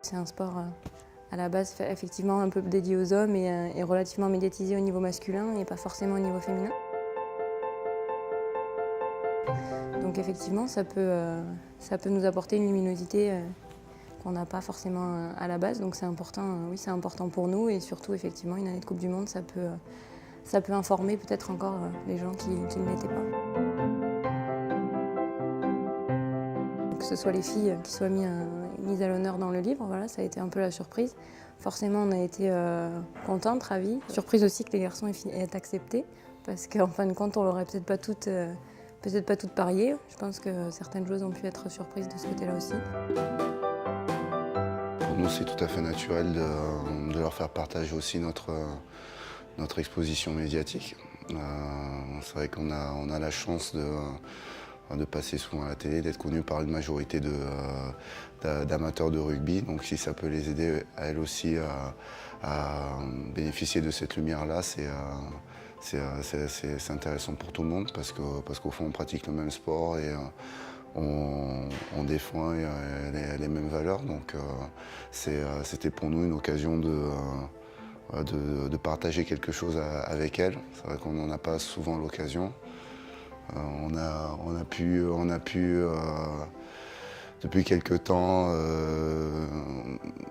c'est un sport à la base effectivement un peu dédié aux hommes et relativement médiatisé au niveau masculin et pas forcément au niveau féminin. Donc effectivement, ça peut nous apporter une luminosité qu'on n'a pas forcément à la base. Donc c'est important, oui, c'est important pour nous et surtout effectivement une année de Coupe du Monde, ça peut informer peut-être encore les gens qui ne l'étaient pas. Que ce soit les filles qui soient mises à l'honneur dans le livre, voilà, ça a été un peu la surprise. Forcément, on a été contentes, ravis. Surprise aussi que les garçons aient accepté, parce qu'en fin de compte, on l'aurait peut-être pas toutes parié. Je pense que certaines joueuses ont pu être surprises de ce côté-là aussi. Pour nous, c'est tout à fait naturel de leur faire partager aussi notre exposition médiatique. C'est vrai qu'on a la chance de passer souvent à la télé, d'être connu par une majorité d'amateurs de rugby. Donc si ça peut les aider, elles aussi, à bénéficier de cette lumière-là, c'est intéressant pour tout le monde parce qu'au fond, on pratique le même sport et on défend les mêmes valeurs. Donc c'était pour nous une occasion de partager quelque chose avec elles. C'est vrai qu'on n'en a pas souvent l'occasion. On a pu depuis quelque temps,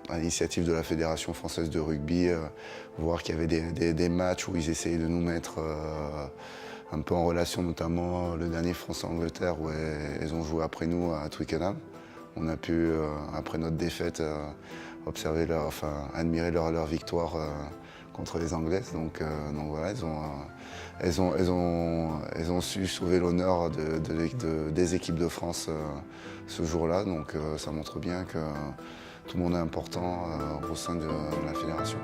à l'initiative de la Fédération française de rugby, voir qu'il y avait des matchs où ils essayaient de nous mettre un peu en relation, notamment le dernier France-Angleterre où elles ont joué après nous à Twickenham. On a pu, après notre défaite, admirer leur victoire contre les Anglaises. Donc voilà, elles ont su sauver l'honneur des équipes de France ce jour-là. Donc ça montre bien que tout le monde est important au sein de la fédération.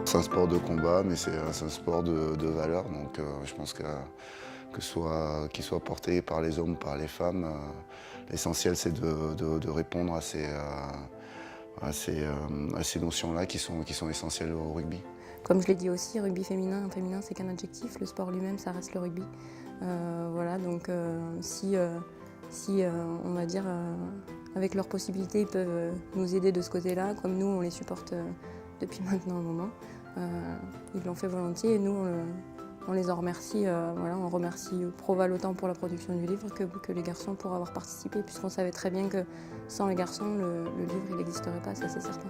C'est un sport de combat, mais c'est un sport de valeur. Donc je pense qu'il soit porté par les hommes ou par les femmes, l'essentiel c'est de répondre à ces notions-là qui sont essentielles au rugby. Comme je l'ai dit aussi, rugby féminin, c'est qu'un adjectif, le sport lui-même ça reste le rugby. Voilà, donc si on va dire avec leurs possibilités ils peuvent nous aider de ce côté-là, comme nous on les supporte depuis maintenant un moment, ils l'ont fait volontiers et nous on les en remercie. Voilà, on remercie Proval autant pour la production du livre que les garçons pour avoir participé, puisqu'on savait très bien que sans les garçons le livre il n'existerait pas, ça c'est certain.